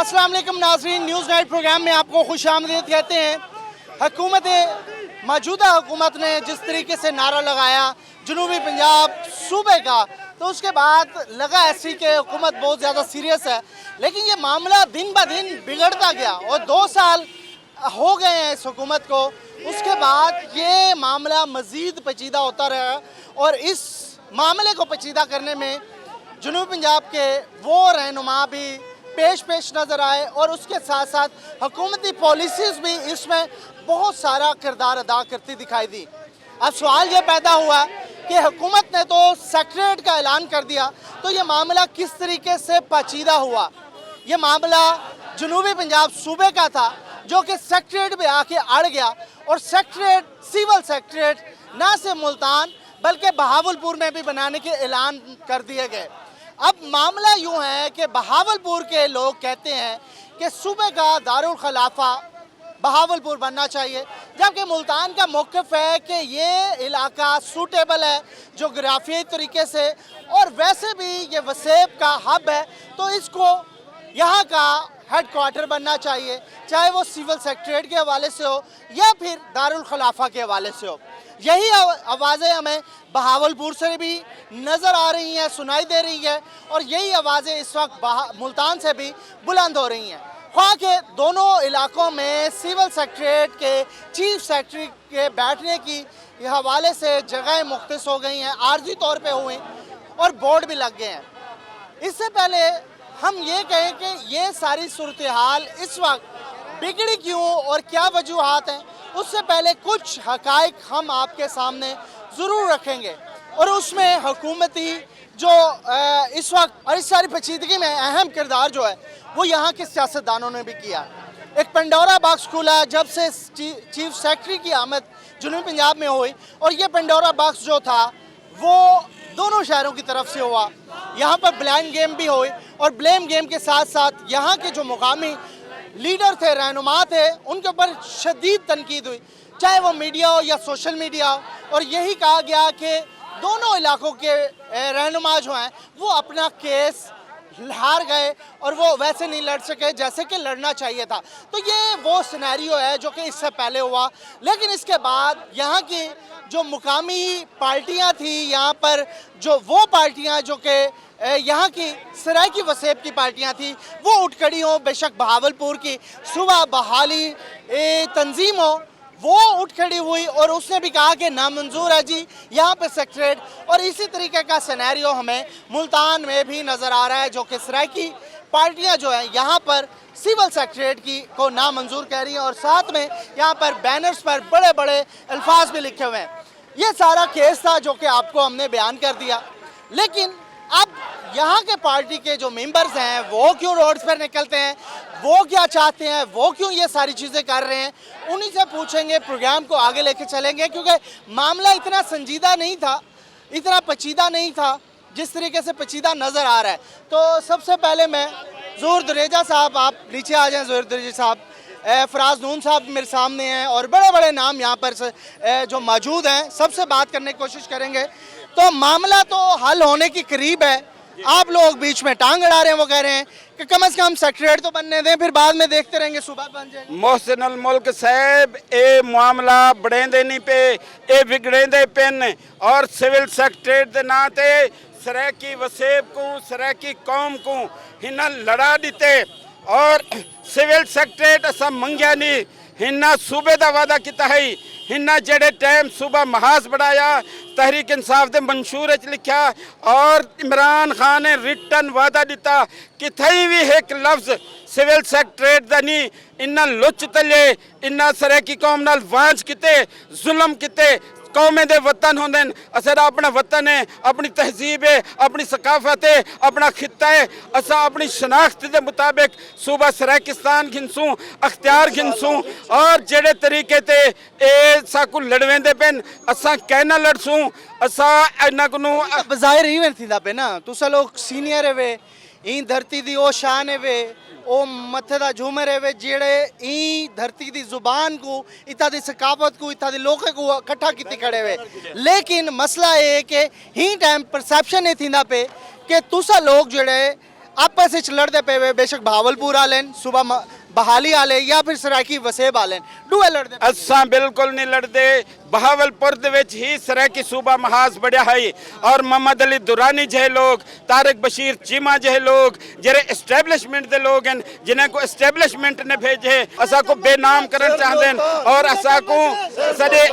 अस्सलाम वालेकुम नाज़रीन, न्यूज़ नाइट प्रोग्राम में आपको खुशामदीद कहते हैं। मौजूदा हुकूमत ने जिस तरीके से नारा लगाया जनूबी पंजाब सूबे का, तो उसके बाद लगा ऐसी कि हुकूमत बहुत ज़्यादा सीरियस है, लेकिन ये मामला दिन ब दिन बिगड़ता गया और 2 साल हो गए हैं इस हुकूमत को। उसके बाद ये मामला मज़ीद पेचीदा होता रहा और इस मामले को पेचीदा करने में जनूबी पंजाब के वो रहनुमा भी पेश नज़र आए और उसके साथ साथ हुकूमती पॉलिसीज़ भी इसमें बहुत सारा किरदार अदा करती दिखाई दी। अब सवाल ये पैदा हुआ कि हुकूमत ने तो सेक्रेटरीट का ऐलान कर दिया, तो ये मामला किस तरीके से पेचीदा हुआ। ये मामला जनूबी पंजाब सूबे का था जो कि सेक्रेटरीट में आके अड़ गया और सेक्रेटरीट सिविल सेक्रेटरीट ना सिर्फ मुल्तान बल्कि बहावलपुर में भी बनाने के ऐलान कर दिए गए। अब मामला यूँ है कि बहावलपुर के लोग कहते हैं कि सूबे का दारुल खिलाफा बहावलपुर बनना चाहिए, जबकि मुल्तान का मौक़िफ़ है कि ये इलाका सूटेबल है जोग्राफियाई तरीके से और वैसे भी ये वसेब का हब है, तो इसको यहाँ का हेड क्वार्टर बनना चाहिए, चाहे वो सिविल सेक्रेटरीट के हवाले से हो या फिर दारुल खिलाफा के हवाले से हो। यही आवाज़ें हमें बहावलपुर से भी नज़र आ रही हैं, सुनाई दे रही है और यही आवाज़ें इस वक्त मुल्तान से भी बुलंद हो रही हैं। ख्वाह के दोनों इलाकों में सिविल सेक्रेटरीट के चीफ सेक्रेटरी के बैठने की हवाले से जगहें मुख्तस हो गई हैं, आर्जी तौर पे हुई और बोर्ड भी लग गए हैं। इससे पहले हम ये कहें कि ये सारी सूरत हाल इस वक्त बिगड़ी क्यों और क्या वजूहात हैं, उससे पहले कुछ हक़ाइक़ हम आपके सामने ज़रूर रखेंगे और उसमें हुकूमती जो इस वक्त और इस सारी पेचीदगी में अहम किरदार जो है वो यहाँ के सियासतदानों ने भी किया। एक पेंडोरा बॉक्स खुला जब से चीफ सेक्रेटरी की आमद जनूबी पंजाब में हुई और ये पेंडोरा बॉक्स जो था वो दोनों शहरों की तरफ से हुआ। यहाँ पर ब्लेम गेम भी हुई और ब्लेम गेम के साथ साथ यहाँ के जो मुकामी लीडर थे, रहनुमा थे, उनके ऊपर शदीद तनकीद हुई, चाहे वो मीडिया हो या सोशल मीडिया हो, और यही कहा गया कि दोनों इलाकों के रहनुमा जो हैं वो अपना केस हार गए और वो वैसे नहीं लड़ सके जैसे कि लड़ना चाहिए था। तो ये वो सिनेरियो है जो कि इससे पहले हुआ, लेकिन इसके बाद यहाँ की जो मुकामी पार्टियाँ थी, यहाँ पर जो वो पार्टियाँ जो कि यहाँ की सराइकी वसेब की पार्टियाँ थी वो उठ खड़ी हों, बेशक बहावलपुर की सुबह बहाली तंजीम हो वो उठ खड़ी हुई और उसने भी कहा कि नामंजूर है जी यहाँ पे सेक्रेटरीट, और इसी तरीके का सिनेरियो हमें मुल्तान में भी नज़र आ रहा है जो कि सराइकी पार्टियाँ जो हैं यहाँ पर सिविल सेक्रेटरीट की को नामंजूर कह रही हैं और साथ में यहाँ पर बैनर्स पर बड़े बड़े अल्फाज भी लिखे हुए हैं। ये सारा केस था जो कि आपको हमने बयान कर दिया, लेकिन अब यहाँ के पार्टी के जो मेंबर्स हैं वो क्यों रोड्स पर निकलते हैं, वो क्या चाहते हैं, वो क्यों ये सारी चीज़ें कर रहे हैं, उन्हीं से पूछेंगे, प्रोग्राम को आगे लेके चलेंगे, क्योंकि मामला इतना संजीदा नहीं था, इतना पेचीदा नहीं था जिस तरीके से पेचीदा नज़र आ रहा है। तो सबसे पहले मैं ज़ोहर दुरेजा साहब, आप नीचे आ जाएँ। ज़ोहर दुरेजा साहब, फराज नून साहब मेरे सामने हैं और बड़े बड़े नाम यहाँ पर जो मौजूद हैं, सबसे बात करने की कोशिश करेंगे। तो मामला तो हल होने की करीब है, आप लोग बीच में टांग अड़ा रहे हैं, वो कह रहे हैं कि कम से कम सेक्रेटरी तो बनने दें, फिर बाद में देखते रहेंगे, सुबह बन जाएंगे। मोहसिन अल मुल्क साहब, ये मामला बढ़ेंदे नहीं पे, ये बिगड़ेंदे पेन और सिविल सेक्रेटरी के नां ते सराइकी वसेब को, सराइकी कौम को हिना लड़ा दिते और सिविल सेक्रेटरी असा मंगया नहीं, हिना सूबे का वादा किया है, हिना जेड़े टाइम सूबा महाज बढ़ाया, तहरीक इंसाफ के मंशूर च लिखा और इमरान खान ने रिटर्न वादा दिता कि थई भी एक लफ्ज़ सिविल सेक्रेटरीट का नहीं, इन्ना लुच तले, इन्ना सराइकी कौम नाल वांझ किते, जुल्म किते, कौमें दे वतन होंदे न, असां अपना वतन है, अपनी तहजीब है, अपनी सकाफत है, अपना खिता है, असां अपनी शनाख्त के मुताबिक सूबा सराइकिस्तान घिनसूँ, अख्तियार घिनसूँ और जेड़े तरीके ते ए साकू लड़वेंदे पेन असां कहना लड़सूँ, असां इन्ना को बज़ाहिर इवें थींदा पे ना, तुसां लोग सीनियर है, ई धरती दी ओ शान है, ओ मथे दा झूमर है, जेड़े ई धरती दी जुबान को, इत्ता दी सकाफत को, इत्ता दी लोके को इकट्ठा किती खड़े हुए। लेकिन मसला ये कि ही टाइम परसेप्शन ये थींदा पे कि तुसा लोग जेड़े आपस ਵਿੱਚ ਲੜਦੇ ਪਏ ਵੇ ਬੇਸ਼ੱਕ ਬਹਾਵਲਪੁਰ ਵਾਲੇ ਸੂਬਾ बहाली वाले या फिर सरायकी वसेब वाले डूए लड़ते असा बिल्कुल नहीं लड़ते बहावलपुर दे विच ही सरायकी सूबा महाज बढ़िया है और मोहम्मद अली दुरानी जहे लोग तारिक बशीर चीमा जहे लोग जेरे एस्टैब्लिशमेंट दे लोग हैं जिन्हें को एस्टैब्लिशमेंट ने भेजे असा को बेनाम करना चाहते हैं और असा को सदे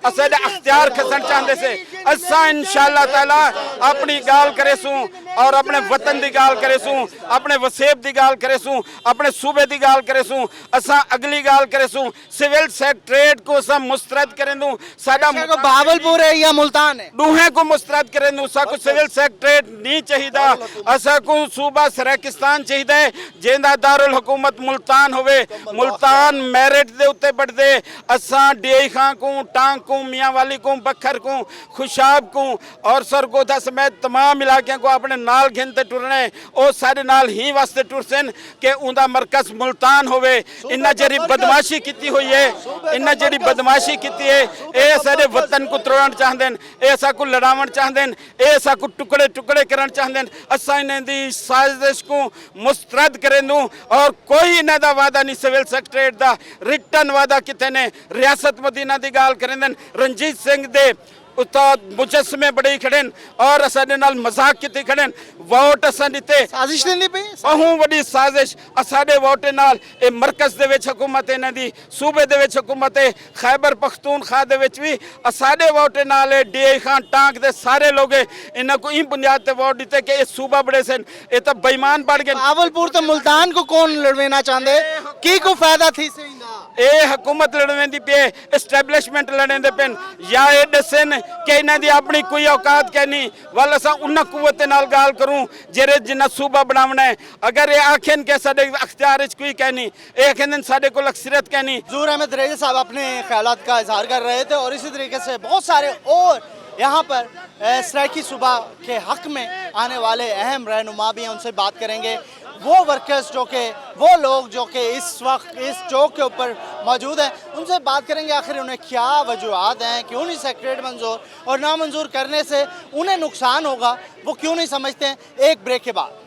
अख्तियार खसन चाहते से असा इंशाअल्लाह ताला अपनी गाल करे सूं और अपने वतन दी गाल करे सूं अपने वसेब दी गाल करे सूं अपने सूबे दी गाल करे सूं असा अगली गाल करे सूं सिविल सेक्रेटरीट को असा मुस्तरद करे दूं साडा को बहावलपुर है या मुल्तान है दूहे को मुस्तरद करे दूं सा को सिविल सेक्रेटरीट नहीं चाहिदा असा को सूबा सराकिस्तान चाहिदा जेंदा दारुल हुकूमत मुल्तान होवे मुल्तान मेरिट दे उत्ते बढ़दे असा डीआई खां को टांग को मियां वाली को बखर को खुशाब को और सरगोधा समेत तमाम इलाके को अपने नाल घिनते टुरने ओ साडे नाल ही वास्ते टुरसन के उंदा मरकज मुल्तान होवे इन्ना जरी बदमाशी कीती हुई है इन्ना जरी बदमाशी कीती है ए सारे वतन को तोड़न चाहते हैं ए सा को लड़ावन चाहते हैं ए सा को टुकड़े टुकड़े करन चाहते हैं असा इन्हें दी साजिश को मुस्तरद करें दूं और कोई इन्हां दा वादा नहीं सिविल सेक्रेटरीट दा रिटर्न वादा किते ने रियासत मदीना दी गाल करें रणजीत सिंह दे उस्ताद मुजस्मे बड़े खड़े और असाडे नाल मजाक किते खड़े वोट असा दिते साजिश नहीं पई बहु बड़ी साजिश असाडे वोट नाल ए मरकज दे विच हुकूमत इन्हां दी सूबे दे विच हुकूमत है खैबर पख्तूनख्वा दे विच भी असाडे वोट नाल डीआई खान टांक दे सारे लोग इन्हां को ई बुनियाद ते वोट दिते कि ए सूबा बड़े सन ए तो बेईमान बढ़ गए बहावलपुर तो मुल्तान को कौन लड़वेना चाहते की को फायदा थी सहींदा ए हुकूमत लड़वेंदी पे एस्टैब्लिशमेंट लड़ेंदे पेन या ए दसन कि इन्हां दी अपनी कोई औकात कहनी वाल असा उन्हां कुव्वत नाल गाल करूं जेरे जिन्ना सूबा बनावना है अगर ये आखें के साडे अख्तियार विच कोई कहनी ए आखें साडे कोल अक्सरियत कहनी हजूर अहमद रेज़ा साहब अपने ख्यालात का इजहार कर रहे थे और इसी तरीके से बहुत सारे और यहाँ पर सरायकी सूबा के हक में आने वाले अहम रहनुमा भी हैं उनसे बात करेंगे वो वर्कर्स जो कि वो लोग जो कि इस वक्त इस चौक के ऊपर मौजूद हैं उनसे बात करेंगे आखिर उन्हें क्या वजूहत हैं क्यों नहीं सेक्रेटरीट मंजूर और नामंजूर करने से उन्हें नुकसान होगा वो क्यों नहीं समझते हैं एक ब्रेक के बाद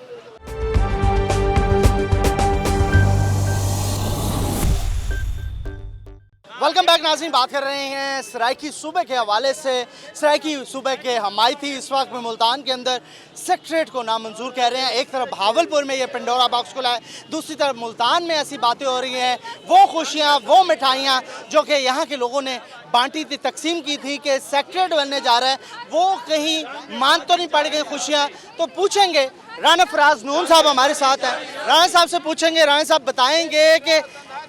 वेलकम बैक नाज़रीन बात कर रहे हैं सरायकी सूबे के हवाले से सरायकी सूबे के हमायती इस वक्त में मुल्तान के अंदर सेक्रेटरीट को नामंजूर कह रहे हैं एक तरफ भावलपुर में ये पेंडोरा बॉक्स खुला है दूसरी तरफ मुल्तान में ऐसी बातें हो रही हैं वो खुशियाँ वो मिठाइयाँ जो कि यहाँ के लोगों ने बांटी थी तकसीम की थी कि सेक्रेटरीट बनने जा रहा है वो कहीं मान तो नहीं पड़ गई खुशियाँ तो पूछेंगे राना फराज नून साहब हमारे साथ हैं राना साहब से पूछेंगे राना साहब बताएंगे कि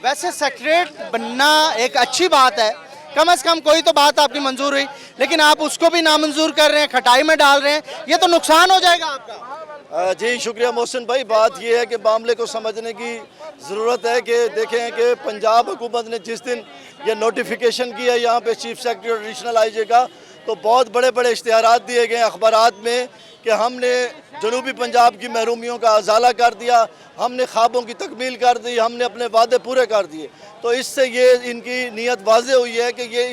वैसे सेक्रेटरीट बनना एक अच्छी बात है कम से कम कोई तो बात आपकी मंजूर हुई लेकिन आप उसको भी नामंजूर कर रहे हैं खटाई में डाल रहे हैं ये तो नुकसान हो जाएगा आपका जी शुक्रिया मोहसिन भाई बात ये है कि मामले को समझने की ज़रूरत है कि देखें कि पंजाब हुकूमत ने जिस दिन ये नोटिफिकेशन किया है यहाँ पे चीफ सेक्रेटरी और एडिशनल आईजी का तो बहुत बड़े बड़े इश्तिहारात दिए गए अखबारात में कि हमने जनूबी पंजाब की महरूमियों का अजाला कर दिया हमने ख्वाबों की तकमील कर दी हमने अपने वादे पूरे कर दिए तो इससे ये इनकी नीयत वाज़े हुई है कि ये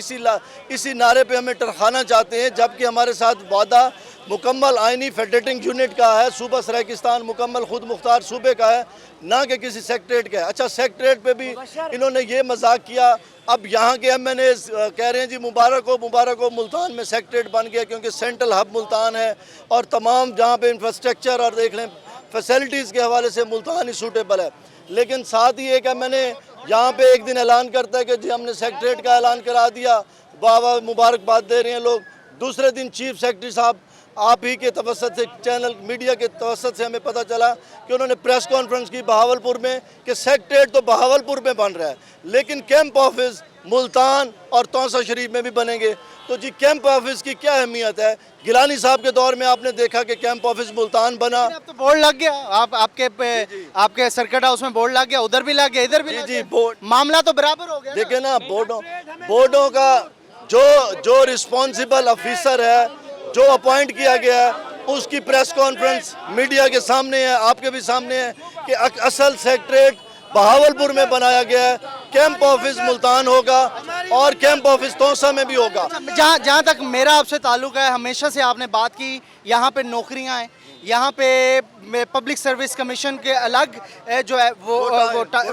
इसी नारे पे हमें टरखाना चाहते हैं जबकि हमारे साथ वादा मुकम्मल आइनी फेडरेटिंग यूनिट का है सूबा सराकिस्तान मुकम्मल खुद मुख्तार सूबे का है ना कि किसी सेक्रेटरीट का है अच्छा सेक्रेटरीट पे भी इन्होंने ये मजाक किया अब यहाँ के MNA कह रहे हैं जी मुबारक हो मुल्तान में सेक्रेटरीट बन गया क्योंकि सेंट्रल हब मुल्तान है और तमाम जहाँ पे इंफ्रास्ट्रक्चर और देख लें फैसिलिटीज़ के हवाले से मुल्तान ही सूटेबल है लेकिन साथ ही एक MNA यहाँ पे एक दिन ऐलान करता है कि जी हमने सेक्रेटरीट का ऐलान करा दिया वाह वाह मुबारकबाद दे रहे हैं लोग दूसरे दिन चीफ सेक्रेटरी साहब आप ही के तवसत से चैनल मीडिया के तवसत से हमें पता चला कि उन्होंने प्रेस कॉन्फ्रेंस की बहावलपुर में कि सेक्रेटरीट तो बहावलपुर में बन रहा है लेकिन कैंप ऑफिस मुल्तान और तौसा शरीफ में भी बनेंगे तो जी कैंप ऑफिस की क्या अहमियत है गिलानी साहब के दौर में आपने देखा कि कैंप ऑफिस मुल्तान बना अब तो बोर्ड लग गया आपके सर्किट हाउस में बोर्ड लग गया उधर भी लग गया इधर भी लग जी गया। बोर्ड मामला तो बराबर हो गया देखिए ना बोर्डों का जो रिस्पॉन्सिबल ऑफिसर है जो अपॉइंट किया गया है उसकी प्रेस कॉन्फ्रेंस मीडिया के सामने है आपके भी सामने है कि असल सेक्रेटरीट बहावलपुर में बनाया गया है कैंप ऑफिस मुल्तान होगा और कैंप ऑफिस तौसा में भी होगा जहाँ तक मेरा आपसे ताल्लुक है हमेशा से आपने बात की यहाँ पे नौकरियाँ हैं यहाँ पे पब्लिक सर्विस कमीशन के अलग जो है वो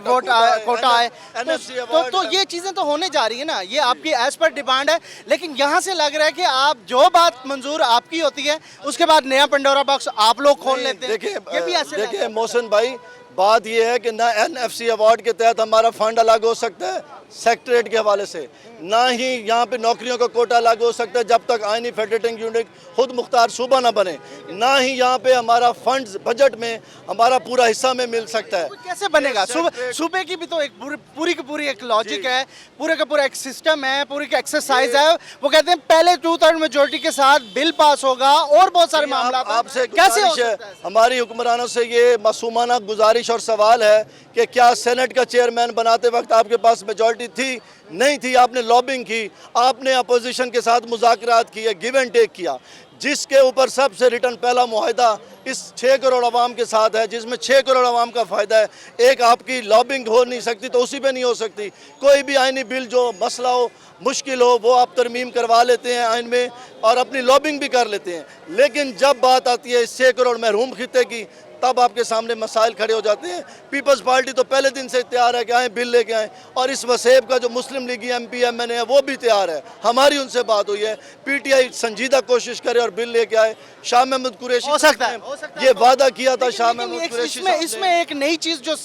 कोटा है। NFC तो ये चीज़ें तो होने जा रही है ना, ये आपकी एज पर डिमांड है। लेकिन यहाँ से लग रहा है कि आप जो बात मंजूर आपकी होती है उसके बाद नया पंडोरा बॉक्स आप लोग खोल लेते हैं। ये भी ऐसे लग रहा देखिए है। मोहसिन भाई, बात ये है कि ना NFC अवार्ड के तहत हमारा फंड अलग हो सकता है सेक्रेटरीट के हवाले से, ना ही यहाँ पे नौकरियों का कोटा अलग हो सकता है जब तक आइनी फेडरेटिंग यूनिट खुद मुख्तार सूबा ना बने, ना ही यहाँ पे हमारा फंड्स बजट में हमारा पूरा हिस्सा में मिल सकता है। कैसे बनेगा? सूबे की भी तो एक पूरी की पूरी एक लॉजिक है, पूरे का पूरा एक सिस्टम है, पूरी की एक्सरसाइज है। वो कहते हैं पहले 2/3 मेजोरिटी के साथ बिल पास होगा और बहुत सारे मामला आपसे कैसे हो गुजारिश है, सकता है? हमारी हुक्मरानों से ये मासूमाना गुजारिश और सवाल है कि क्या सेनेट का चेयरमैन बनाते वक्त आपके पास मेजॉरिटी थी? नहीं थी। आपने लॉबिंग की, आपने अपोजिशन के साथ मुज़ाकरात किए, गिव एंड टेक किया, जिसके ऊपर सबसे रिटर्न पहला मुआहदा इस 6 करोड़ आवाम के साथ है, जिसमें 6 करोड़ आवाम का फ़ायदा है। एक आपकी लॉबिंग हो नहीं सकती तो उसी पे नहीं हो सकती। कोई भी आइनी बिल जो मसला हो, मुश्किल हो, वो आप तरमीम करवा लेते हैं आइन में और अपनी लॉबिंग भी कर लेते हैं। लेकिन जब बात आती है इस 6 करोड़ महरूम खित्ते की, तब आपके सामने मसाइल खड़े हो जाते हैं। पीपल्स पार्टी तो पहले दिन से तैयार है कि आए बिल लेके आएँ, और इस वसेब का जो मुस्लिम लीगी MP MNA है वो भी तैयार है। हमारी उनसे बात हुई है, PTI संजीदा कोशिश करे और बिल लेके आए। शाह महमूद कुरैशी हो सकता है ये वादा किया था शाह लेकिन महमूद एक कुरैशी साहब ने। इसमें एक नई चीज जो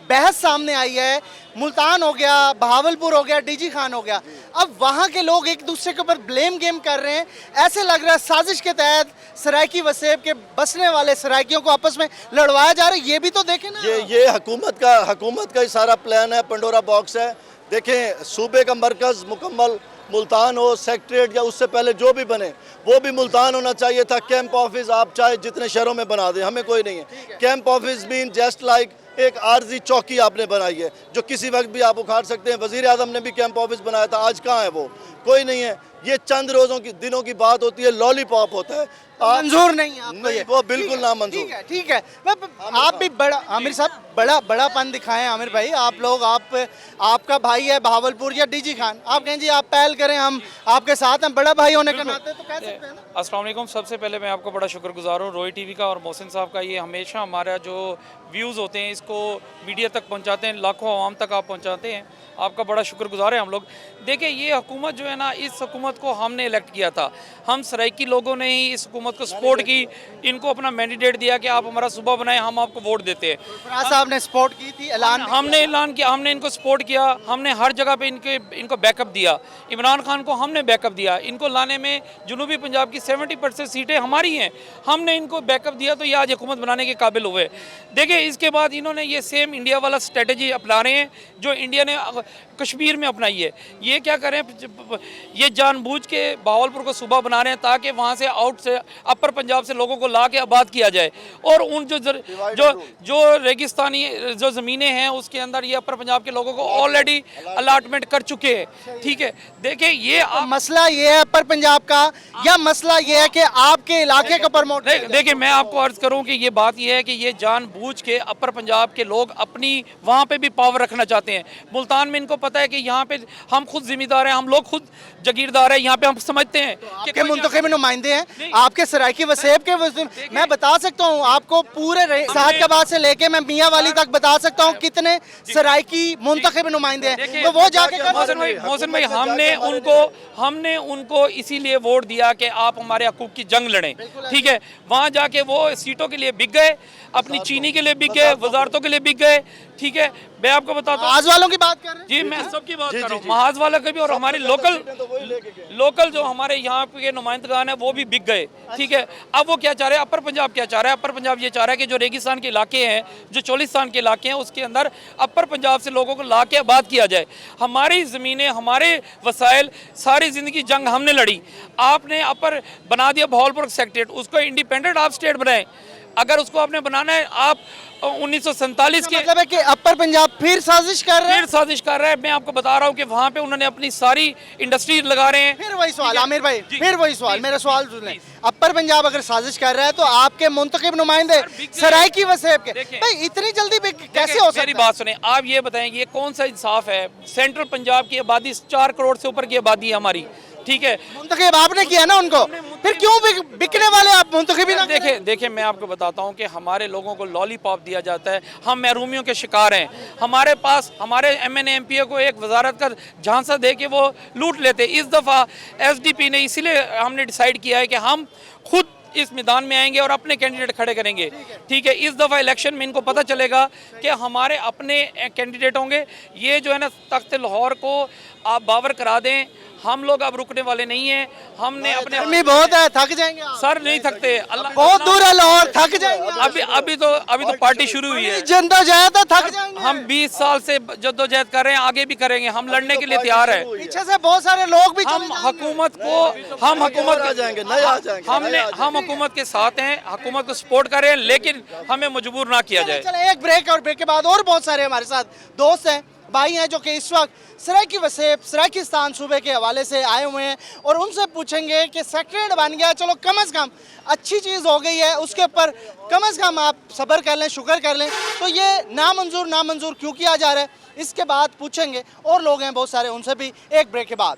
बहस सामने आई है, मुल्तान हो गया, बहावलपुर हो गया, DG खान हो गया, अब वहाँ के लोग एक दूसरे के ऊपर ब्लेम गेम कर रहे हैं। ऐसे लग रहा है साजिश के तहत सराइकी वसेब के बसने वाले सराइकियों को आपस में लड़वाया जा रहा है। ये भी तो देखें ना। ये हुकूमत का ही सारा प्लान है, पंडोरा बॉक्स है। देखें, सूबे का मरकज़ मुकम्मल मुल्तान हो, सेक्रेटरीट या उससे पहले जो भी बने वो भी मुल्तान होना चाहिए था। कैंप ऑफिस आप चाहे जितने शहरों में बना दें, हमें कोई नहीं है। Camp office mean just like एक आर्जी चौकी आपने बनाई है जो किसी वक्त भी आप उखाड़ सकते हैं। वज़ीर आज़म ने भी कैंप ऑफिस बनाया था, आज कहाँ है वो? कोई नहीं है। ये चंद रोज़ों की दिनों की बात होती है, लॉलीपॉप होता है। मंजूर नहीं है आपको नहीं, ये? वो बिल्कुल नामंजूर। ठीक है। आप भी बड़ा आमिर साहब बड़ापन दिखाएं। आमिर भाई, आप लोग आपका भाई है बहावलपुर या DG खान, आप कहें जी आप पहल करें, हम आपके साथ हैं, बड़ा भाई होने के नाते तो कह सकते हैं ना। अस्सलाम वालेकुम। सबसे पहले मैं आपको बड़ा शुक्रगुजार हूँ रोई TV का और मोहसिन साहब का। ये हमेशा हमारा जो व्यूज़ होते हैं इसको मीडिया तक पहुँचाते हैं, लाखों आवाम तक आप पहुँचाते हैं। आपका बड़ा शुक्रगुजार है हम लोग। देखिए, ये हुकूमत जो है ना, इस हुकूमत को हमने इलेक्ट किया था। हम सराइकी लोगों ने ही इस हुकूमत को सपोर्ट की, इनको अपना मैंडेट दिया कि आप हमारा सूबा बनाएं, हम आपको वोट देते हैं। फराज साहब ने सपोर्ट की थी, हमने ऐलान किया, हमने इनको सपोर्ट किया, हमने हर जगह पे इनको बैकअप दिया। इमरान खान को हमने बैकअप दिया। इनको लाने में जनूबी पंजाब की 70% सीटें हमारी हैं, हमने इनको बैकअप दिया तो ये आज हुकूमत बनाने के काबिल हुए। देखिए, इसके बाद इन्होंने ये सेम इंडिया वाला स्ट्रेटजी अपना रहे हैं जो इंडिया ने कश्मीर में अपनाई है। ये क्या करें, ये जानबूझ के बहावलपुर को सूबा बना रहे हैं ताकि वहाँ से आउट से अपर पंजाब से लोगों को ला के आबाद किया जाए, और उन जो रेगिस्तानी जो ज़मीनें हैं उसके अंदर ये अपर पंजाब के लोगों को ऑलरेडी अलाटमेंट कर चुके हैं। ठीक है, देखिए ये मसला ये है अपर पंजाब का, या मसला ये है कि आपके इलाके को प्रमोट? देखिए, मैं आपको अर्ज करूं कि ये बात ये है कि ये जानबूझ के अपर पंजाब के लोग अपनी वहाँ पे भी पावर रखना चाहते हैं। मुल्तान में इनको पता है कि यहाँ पे हम खुद जिम्मेदार हैं, हम लोग खुद जागीरदार हैं, यहाँ पे हम समझते हैं कि मुंतखब नुमाइंदे हैं आपके सराइकी वसेब के। मैं बता सकता हूँ आपको, पूरे सादकाबाद से लेके मैं मियाँ वाली तक बता सकता हूँ कितने सराइकी मुंतखब नुमाइंदे हैं। तो वो जाके मोहसिन भाई, हमने उनको इसीलिए वोट दिया कि आप हमारे हकूक की जंग लड़ें। ठीक है, वहाँ जाके वो सीटों के लिए बिक गए, अपनी चीनी के लिए बिक गए, वजारतों के लिए बिक गए। ठीक है, मैं आपको बताता हूँ, महाज वालों की बात कर रहे हैं जी, मैं सबकी बात कर रहा हूँ, महाज वाला के भी, और हमारे लोकल जो हमारे यहाँ के नुमाइंदगान है वो भी बिक गए। ठीक है, अब वो क्या चाह रहे हैं, अपर पंजाब क्या चाह रहा है? अपर पंजाब ये चाह रहा है कि जो रेगिस्तान के इलाके हैं, जो चोलिस्तान के इलाके हैं, उसके अंदर अपर पंजाब से लोगों को ला के आबाद किया जाए। हमारी ज़मीनें, हमारे वसाइल, सारी ज़िंदगी जंग हमने लड़ी। आपने अपर बना दिया बहावलपुर सेक्रेटरीट, उसको इंडिपेंडेंट आप स्टेट बनाएं। अगर उसको आपने बनाना है, आप 1947 के मतलब है कि अपर पंजाब फिर साजिश कर रहे हैं। मैं आपको बता रहा हूँ कि वहाँ पे उन्होंने अपनी सारी इंडस्ट्री लगा रहे हैं। फिर वही सवाल आमिर भाई, फिर वही सवाल, मेरा सवाल सुने। अपर पंजाब अगर साजिश कर रहा है तो आपके मुंतखब नुमाइंदे सराइकी वसेब के भाई इतनी जल्दी कैसे हो सकता है? मेरी बात सुने, आप ये बताएं, ये कौन सा इंसाफ है? सेंट्रल पंजाब की आबादी 4 करोड़ से ऊपर की आबादी है हमारी। ठीक है, मुंतखब आपने किया ना उनको, फिर क्यों बिकने वाले आप मुंतखब ना करें? देखिए मैं आपको बताता हूँ कि हमारे लोगों को लॉलीपॉप दिया जाता है, हम महरूमियों के शिकार हैं। हमारे पास हमारे MNA MPA को एक वजारत का झांसा दे के वो लूट लेते। इस दफ़ा SDP ने इसीलिए हमने डिसाइड किया है कि हम खुद इस मैदान में आएंगे और अपने कैंडिडेट खड़े करेंगे। ठीक है, इस दफ़ा इलेक्शन में इनको पता चलेगा कि हमारे अपने कैंडिडेट होंगे। ये जो है ना तख्त लाहौर को आप बावर करा दें, हम लोग अब रुकने वाले नहीं हैं। हमने अपने गर्मी बहुत है, थक जाएंगे आप। सर नहीं थकते, अल्लाह बहुत दूर है लाहौर, थक जाएंगे आप। अभी तो पार्टी शुरू हुई है। जद्दोजहद है, थक जाएंगे। हम 20 साल से जद्दोजहद कर रहे हैं, आगे भी करेंगे, हम लड़ने के लिए तैयार है। पीछे से बहुत सारे लोग भी हम हुकूमत को हम हुकूमत आ जाएंगे, नए आ जाएंगे, हम हुकूमत के साथ हैं, हुकूमत को सपोर्ट कर रहे हैं, लेकिन हमें मजबूर ना किया जाए। चले एक ब्रेक, और ब्रेक के बाद और बहुत सारे हमारे साथ दोस्त हैं, भाई हैं, जो कि इस वक्त सरायकी वसेब सरायकिस्तान सूबे के हवाले से आए हुए हैं, और उनसे पूछेंगे कि सेक्रेटरीट बन गया, चलो कम से कम अच्छी चीज़ हो गई है, उसके ऊपर कम से कम आप सब्र कर लें, शुक्र कर लें, तो ये नामंजूर क्यों किया जा रहा है, इसके बाद पूछेंगे। और लोग हैं बहुत सारे, उनसे भी एक ब्रेक के बाद।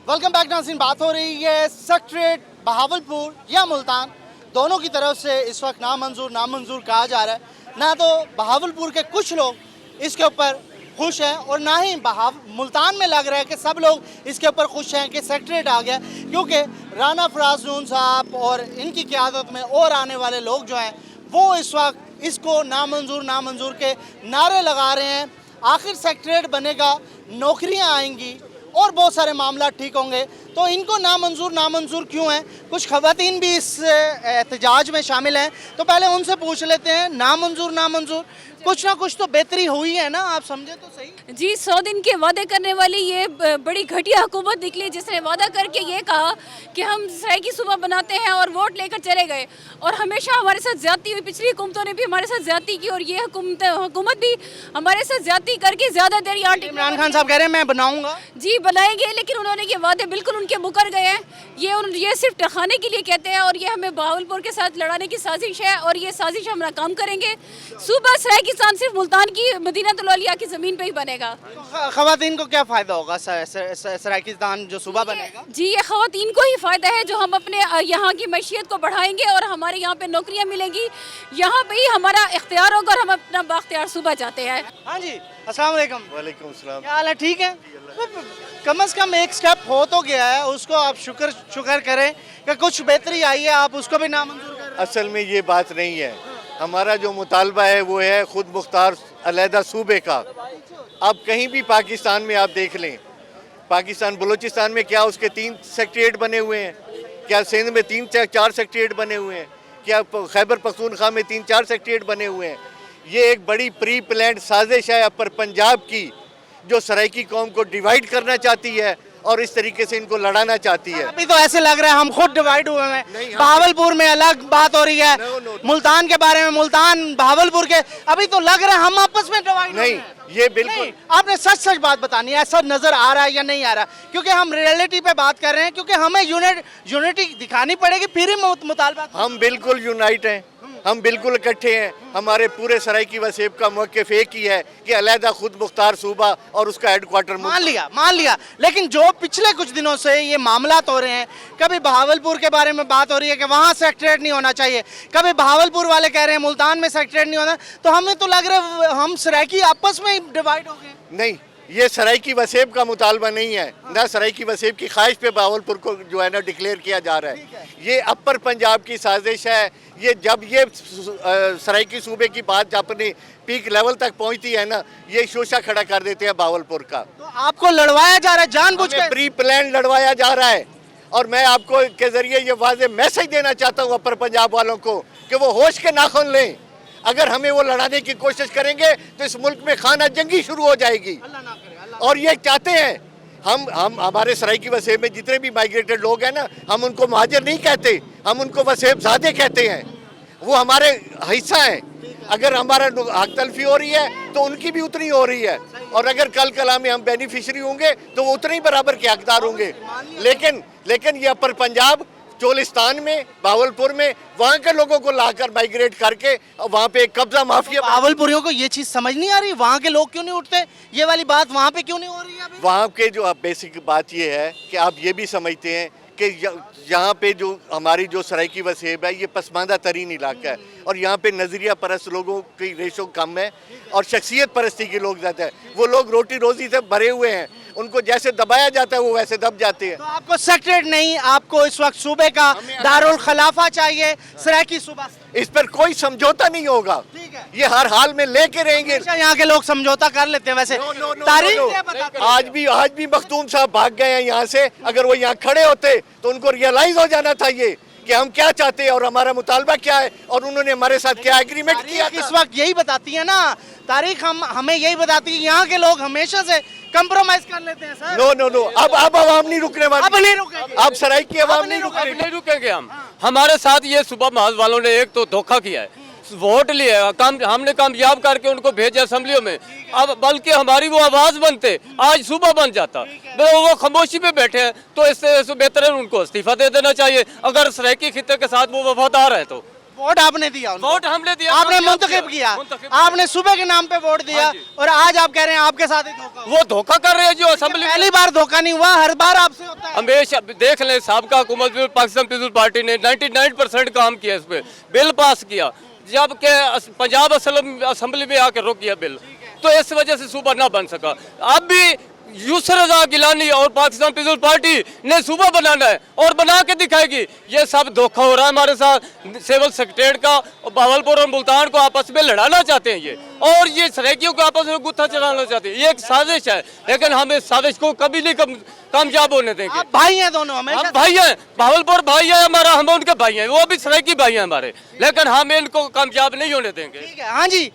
वेलकम बैक नाज़रीन, बात हो रही है सेक्रेटरीट बहावलपुर या मुल्तान, दोनों की तरफ से इस वक्त नामंजूर कहा जा रहा है। ना तो बहावलपुर के कुछ लोग इसके ऊपर खुश हैं, और ना ही मुल्तान में लग रहा है कि सब लोग इसके ऊपर खुश हैं कि सेक्रेटरीट आ गया, क्योंकि राना फराज नून साहब और इनकी क़यादत में और आने वाले लोग जो हैं वो इस वक्त इसको नामंजूर के नारे लगा रहे हैं। आखिर सेक्रेटरीट बनेगा, नौकरियाँ आएंगी और बहुत सारे मामला ठीक होंगे, तो इनको नामंजूर क्यों है? कुछ खवातीन भी इस एहतजाज में शामिल हैं, तो पहले उनसे पूछ लेते हैं। नामंजूर कुछ ना कुछ तो बेहतरी हुई है ना, आप समझे तो सही। जी, 100 दिन के वादे करने वाली ये बड़ी घटिया हुकूमत निकली, जिसने वादा करके ये कहा कि हम सरायकी सूबा बनाते हैं और वोट लेकर चले गए, और हमेशा हमारे साथ ज्यादती हुई। पिछली हुकूमतों ने भी हमारे साथ ज्यादती की, और ये हुकूमत भी हमारे साथ ज्यादती करके ज़्यादा देर यहाँ इमरान खान साहब कह रहे हैं मैं बनाऊंगा। जी बनाएंगे, लेकिन उन्होंने ये वादे बिल्कुल उनके मुकर गए हैं। ये सिर्फ टखाने के लिए कहते हैं, और ये हमें बहावलपुर के साथ लड़ाने की साजिश है, और ये साजिश हम नाकाम करेंगे। सूबा सरायकिस्तान सिर्फ मुल्तान की मदीना तुलौलिया की ज़मीन पे ही बनेगा। तो खवातीन को क्या फ़ायदा होगा सरायकिस्तान जो सूबा बनेगा? जी, ये खवातीन को ही फ़ायदा है, जो हम अपने यहाँ की मैशियत को बढ़ाएंगे, और हमारे यहाँ पे नौकरियाँ मिलेंगी, यहाँ पे ही हमारा इख्तियार होगा, और हम अपना बाख्तियार सूबा चाहते हैं। हाँ जी, अस्सलाम वालेकुम। वालेकुम सलाम। क्या हाल है? ठीक है। कम से कम एक स्टेप हो तो गया है, उसको आप शुक्र करें कि कुछ बेहतरी आई है, आप उसको भी नामंजूर कर रहे हैं। असल में ये बात नहीं है। हमारा जो मुतालबा है वो है खुद मुख्तार अलहदा सूबे का। अब कहीं भी पाकिस्तान में आप देख लें, पाकिस्तान बलूचिस्तान में क्या उसके 3 सेक्रेटरीट बने हुए हैं, क्या सिंध में 3-4 सेक्रेटरीट बने हुए हैं, क्या खैबर पख्तूनख्वा में 3-4 सेक्रेटरीट बने हुए हैं। ये एक बड़ी प्री प्लान्ड साजिश है अपर पंजाब की, जो सरायकी कौम को डिवाइड करना चाहती है और इस तरीके से इनको लड़ाना चाहती है। अभी तो ऐसे लग रहा है हम खुद डिवाइड हुए हैं। बहावलपुर में अलग बात हो रही है, मुल्तान के बारे में, मुल्तान बहावलपुर के, अभी तो लग रहा है हम आपस में डिवाइड नहीं, ये बिल्कुल आपने सच बात बतानी है, ऐसा नजर आ रहा है या नहीं आ रहा? क्योंकि हम रियलिटी पे बात कर रहे हैं, क्योंकि हमें यूनिटी दिखानी पड़ेगी, फिर ही मुतालबा। हम बिल्कुल यूनाइट हैं, हम बिल्कुल इकट्ठे हैं। हमारे पूरे सरायकी वसेब का मौक़िफ़ एक ही है कि अलहदा खुद मुख्तार सूबा और उसका हेडक्वार्टर। मान लिया, लेकिन जो पिछले कुछ दिनों से ये मामलात हो रहे हैं, कभी बहावलपुर के बारे में बात हो रही है कि वहाँ सेक्रेटरीट नहीं होना चाहिए, कभी बहावलपुर वाले कह रहे हैं मुल्तान में सेक्रेटरीट नहीं होना, तो हमें तो लग रहा है हम सरायकी आपस में ही डिवाइड हो गए। नहीं, ये सरायकी वसेब का मुतालबा नहीं है, ना सरायकी वसेब की ख्वाहिश पे बहावलपुर को जो है ना डिक्लेयर किया जा रहा है। ये अपर पंजाब की साजिश है। ये जब ये सरायकी सूबे की बात अपने पीक लेवल तक पहुंचती है ना, ये शोशा खड़ा कर देते हैं बहावलपुर का। तो आपको लड़वाया जा रहा है जानबूझ के? प्री प्लान लड़वाया जा रहा है, और मैं आपको के जरिए ये वाज़ेह मैसेज देना चाहता हूँ अपर पंजाब वालों को कि वो होश के नाखून लें। अगर हमें वो लड़ाने की कोशिश करेंगे तो इस मुल्क में खाना जंगी शुरू हो जाएगी। और ये चाहते हैं हम हमारे सरायकी वसेब में जितने भी माइग्रेटेड लोग हैं ना, हम उनको महाजर नहीं कहते, हम उनको वसेब ज़ादे कहते हैं। वो हमारे हिस्सा हैं। अगर हमारा हक तलफी हो रही है तो उनकी भी उतनी हो रही है, और अगर कल कला में हम बेनिफिशरी होंगे तो वो उतने ही बराबर के हकदार होंगे। लेकिन ये अपर पंजाब चोलिस्तान में, भावलपुर में, वहाँ के लोगों को लाकर माइग्रेट करके वहाँ पे कब्जा माफिया। भावलपुरियों को ये चीज समझ नहीं आ रही, वहाँ के लोग क्यों नहीं उठते, ये वाली बात वहाँ पे क्यों नहीं हो रही है अभी? वहाँ के जो अब बेसिक बात ये है कि आप ये भी समझते हैं कि यहाँ पे जो हमारी जो सराइकी वसेब है ये पसमानदा तरीन इलाका है और यहाँ पे नज़रिया परस्त लोगों की रेशो कम है और शख्सियत परस्ती के लोग ज़्यादा है। वो लोग रोटी रोजी से भरे हुए हैं, उनको जैसे दबाया जाता है वो वैसे दब जाते हैं। तो आपको सेक्रेट नहीं, आपको इस वक्त सूबे का दारुल खिलाफा चाहिए, सराइकी सूबा। इस पर कोई समझौता नहीं होगा, ठीक है। ये हर हाल में लेके रहेंगे। हमेशा यहाँ के लोग समझौता कर लेते हैं वैसे। तारीख क्या बताते हैं? आज भी मखदूम साहब भाग गए हैं यहाँ से। अगर वो यहाँ खड़े होते तो उनको रियलाइज हो जाना था ये कि हम क्या चाहते हैं और हमारा मुतालबा क्या है और उन्होंने हमारे साथ क्या एग्रीमेंट किया तारीख था। इस वक्त यही बताती है ना, तारीख हमें यही बताती है, यहाँ के लोग हमेशा से कंप्रोमाइज कर लेते हैं सर। नो अब आवाम नहीं रुकने वाली, अब नहीं रुकेगी। अब सराइकी आवाम नहीं रुक अब रही। नहीं रुकेंगे हम। हमारे साथ ये सुबह महज वालों ने एक तो धोखा किया है, वोट लिए, हमने कामयाब करके उनको भेजा असेंबलियों में, अब बल्कि हमारी वो आवाज बनते आज सुबह बन जाता, वो खामोशी पे बैठे हैं। तो इससे बेहतर है उनको इस्तीफा दे देना चाहिए अगर सराइकी खित्ते के साथ वो वफादार है तो। वोट आपने दिया उनको। वोट हमने दिया, आपने कामयाब मुंतखब किया, मुंतखब आपने सुबह के नाम पे वोट दिया और आज आप कह रहे हैं आपके साथ ही धोखा हुआ। वो धोखा कर रहे हैं जो असेंबली में। पहली बार धोखा नहीं हुआ, हर बार आपसे होता है। हमेशा देख लें, साबका हुकूमत में पाकिस्तान पीपल्स पार्टी ने 99% काम किया, इस पे बिल पास किया, जबकि पंजाब असेंबली में आके रोक दिया बिल, तो इस वजह से सूबा ना बन सका। अब भी यूसर रजा गिलानी और पाकिस्तान पीपल्स पार्टी ने सूबा बनाना है और बना के दिखाएगी। ये सब धोखा हो रहा है हमारे साथ। सिविल सेक्रेटरीट का और भावलपुर और मुल्तान को आपस में लड़ाना चाहते हैं ये, और ये सराइकियों को आपस में गुत्था चढ़ाना चाहते हैं। ये एक साजिश है, लेकिन हम इस साजिश को कभी नहीं कामयाब होने देंगे। आप भाई हैं दोनों, हमेशा हम भाई हैं, भावलपुर भाई है हमारा, हम उनके भाई हैं, वो भी सराइकी भाई हैं हमारे, लेकिन हम इनको कामयाब नहीं होने देंगे। ठीक है। हाँ जी,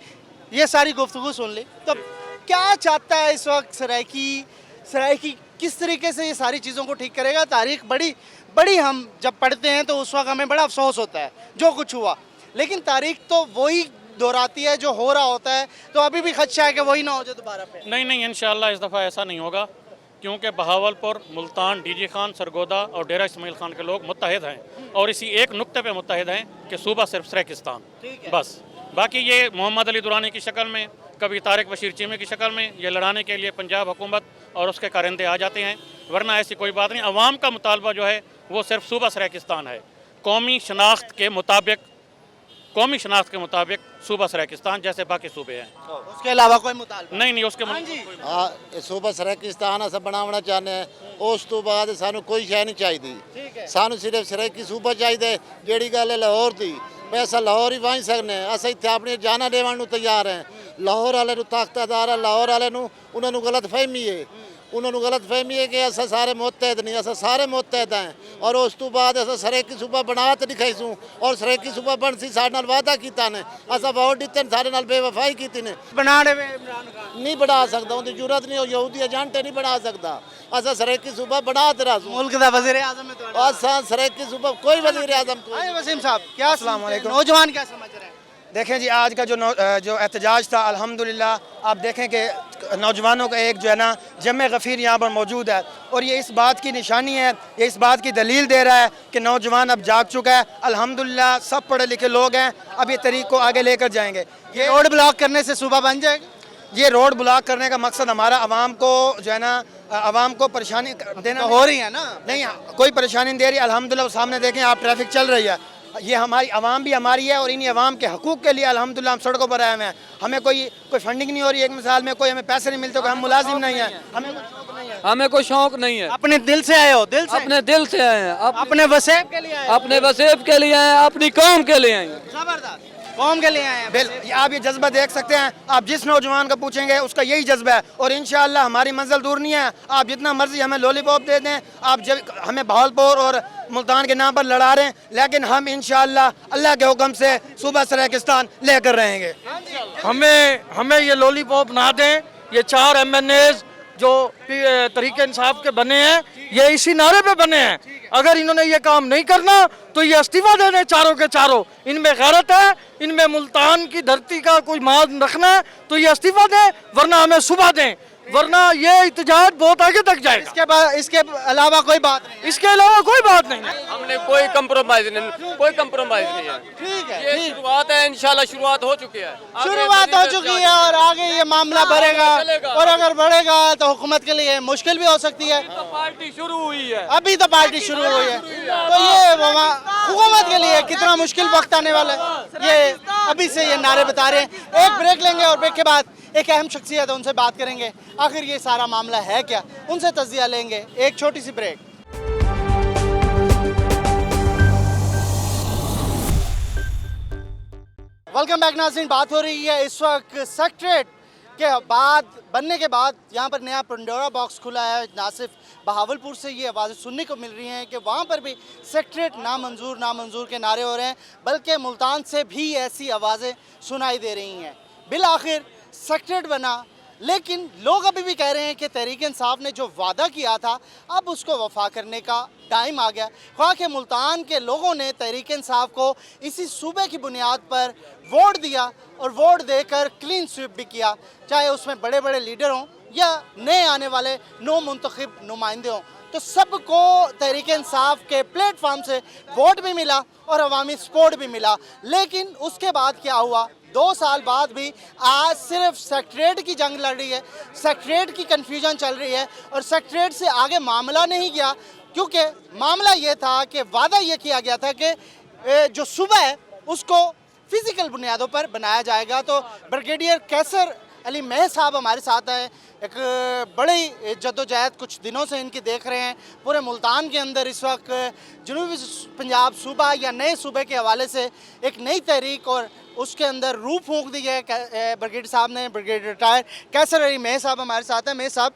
ये सारी गुफ्तगू सुन ली, तो क्या चाहता है इस वक्त सराइकी किस तरीके से ये सारी चीज़ों को ठीक करेगा? तारीख बड़ी हम जब पढ़ते हैं तो उस वक्त हमें बड़ा अफसोस होता है जो कुछ हुआ, लेकिन तारीख तो वही दोहराती है जो हो रहा होता है। तो अभी भी खदशा है कि वही ना हो जाए दोबारा पे। नहीं इंशाल्लाह इस दफ़ा ऐसा नहीं होगा, क्योंकि बहावलपुर, मुल्तान, डीजी खान, सरगोदा और डेरा इस्माइल खान के लोग मुत्तहिद हैं और इसी एक नुक्ते पे मुत्तहिद हैं कि सूबा सिर्फ सराइकिस्तान बस। बाकी ये मोहम्मद अली दुरानी की शक्ल में, कभी तारिक बशीर चीमे की शक्ल में ये लड़ाने के लिए पंजाब हुकूमत और उसके कारिंदे आ जाते हैं, वरना ऐसी कोई बात नहीं। अवाम का मुतालबा जो है वो सिर्फ सूबा सराइकिस्तान है। कौमी शनाख्त के मुताबिक सूबा सराइकिस्तान जैसे बाकी सूबे हैं, उसके अलावा कोई मुतालबा नहीं उसके हाँ, सूबा सराइकिस्तान अस बनाना चाहते हैं। उस तो बाद सानू कोई शह नहीं चाहिए, सानू सिर्फ सराइकी सूबा चाहिए। जेड़ी गल है लाहौर की, पैसा लाहौर ही वाही सकने, अस इतने अपनी जाना देवन तैयार हैं। लाहौर वाले ताकतदार है, लाहौर वाले उन्होंने गलत फहमी है, गलत फहमी है कि अस सारे मुतहद नहीं, अस सारे मुतहद हैं। और उस तो बाद अस सराइकी सूबा बना तो दिखाईसूँ और सराइकी सूबा बन सी साढ़े नाल वादा किया ने, अस वोट दिते साढ़े नाल बेवफाई की ने। बना दे इमरान खान नहीं बना सकता, उनकी जरूरत नहीं, यहूदी एजेंट नहीं बना सकता। अस सराइकी सूबा बना दे रहा मुल्क का वजीर आजम है तो अस सराइकी सूबा कोई वजीर आजम वसीम साहब क्या नौजवान क्या समझ रहे हैं? देखें जी, आज का जो एहतजाज था, अल्हम्दुलिल्लाह आप देखें कि नौजवानों का एक जो है ना जमे गफ़ीर यहाँ पर मौजूद है, और ये इस बात की निशानी है, ये इस बात की दलील दे रहा है कि नौजवान अब जाग चुका है। अल्हम्दुलिल्लाह सब पढ़े लिखे लोग हैं, अब ये तरीक़ को आगे लेकर जाएंगे। ये रोड ब्लॉक करने से सूबा बन जाएगा? ये रोड ब्लॉक करने का मकसद हमारा आवाम को जो है ना, आवाम को परेशानी देना तो हो रही है ना? नहीं, कोई परेशानी नहीं दे रही। अल्हम्दुलिल्लाह सामने देखें आप, ट्रैफिक चल रही है। ये हमारी आवाम भी हमारी है और इन्हीं आवाम के हकूक़ के लिए अल्हम्दुलिल्लाह हम सड़कों पर आए हुए हैं। हमें कोई फंडिंग नहीं हो रही है, एक मिसाल में कोई हमें पैसे नहीं मिलते, कोई हम मुलाजिम नहीं है, हमें कोई शौक नहीं है। अपने दिल से आए हो? दिल से? अपने दिल से आए हैं, अपने वसेब के लिए आए? अपने वसेब के लिए आए, अपनी कौम के लिए आए। जबरदस्त, कौम के लिए आए हैं। आप ये जज्बा देख सकते हैं, आप जिस नौजवान का पूछेंगे उसका यही जज्बा है, और इंशाअल्लाह हमारी मंजिल दूर नहीं है। आप जितना मर्जी हमें लॉलीपॉप दे दें, आप जब हमें भावलपुर और मुल्तान के नाम पर लड़ा रहे हैं, लेकिन हम इंशाअल्लाह अल्लाह के हुक्म से सूबा सराइकिस्तान लेकर रहेंगे। हमें ये लॉलीपॉप ना दें। ये 4 MNAs जो तरीके इंसाफ के बने हैं, ये इसी नारे पे बने हैं। अगर इन्होंने ये काम नहीं करना तो ये इस्तीफा दे दें चारों के चारों। इनमें गैरत है, इनमें मुल्तान की धरती का कोई मान रखना है तो ये इस्तीफा दें, वरना हमें सुबह दें। वरना ये इत्तेजाज बहुत आगे तक जाएगा। इसके अलावा कोई बात नहीं। इसके अलावा कोई बात नहीं। हमने कोई कंप्रोमाइज नहीं, कोई कंप्रोमाइज नहीं है। ठीक है, ये ठीक। शुरुआत है, इंशाल्लाह शुरुआत हो चुकी है, आगे शुरुआत हो चुकी है और आगे ये मामला बढ़ेगा चलेगा। और अगर बढ़ेगा तो हुकूमत के लिए मुश्किल भी हो सकती है। तो पार्टी शुरू हुई है। अभी तो पार्टी शुरू हुई है तो ये हुकूमत के लिए कितना मुश्किल वक्त आने वाला है, ये अभी से ये नारे बता रहे हैं। एक ब्रेक लेंगे और ब्रेक के बाद एक अहम शख्सियत है, उनसे बात करेंगे आखिर ये सारा मामला है क्या, उनसे तज्जिया लेंगे। एक छोटी सी ब्रेक। वेलकम बैक नाज़रीन। बात हो रही है इस वक्त सेक्रेटरीट के बाद बनने के बाद यहाँ पर नया पंडोरा बॉक्स खुला है। ना सिर्फ बहावलपुर से ये आवाज़ें सुनने को मिल रही हैं कि वहाँ पर भी सेक्रेटरीट नामंजूर के नारे हो रहे हैं, बल्कि मुल्तान से भी ऐसी आवाज़ें सुनाई दे रही हैं। बिल आखिर सेक्रेटरीट बना, लेकिन लोग अभी भी कह रहे हैं कि तहरीक इंसाफ ने जो वादा किया था अब उसको वफा करने का टाइम आ गया। ख्वाह के मुल्तान के लोगों ने तहरीक इंसाफ को इसी सूबे की बुनियाद पर वोट दिया और वोट देकर क्लीन स्वीप भी किया, चाहे उसमें बड़े बड़े लीडर हों या नए आने वाले नो मुंतखब नुमाइंदे हों। तो सबको तहरीक इंसाफ के प्लेटफॉर्म से वोट भी मिला और अवामी सपोर्ट भी मिला। लेकिन उसके बाद क्या हुआ, 2 साल बाद भी आज सिर्फ सेक्रेटरीट की जंग लड़ रही है, सेक्रेटरीट की कन्फ्यूजन चल रही है और सेक्रेटरीट से आगे मामला नहीं गया, क्योंकि मामला ये था कि वादा ये किया गया था कि जो सूबा है उसको फिजिकल बुनियादों पर बनाया जाएगा। तो ब्रिगेडियर कैसर अली मेह साहब हमारे साथ हैं। एक बड़ी जद्दोजहद कुछ दिनों से इनकी देख रहे हैं। पूरे मुल्तान के अंदर इस वक्त जनूबी पंजाब सूबा या नए सूबे के हवाले से एक नई तहरीक और उसके अंदर रूह फूंक दी है ब्रिगेड साहब ने। ब्रिगेड रिटायर कैसर अली मेह साहब हमारे साथ हैं। मेह साहब,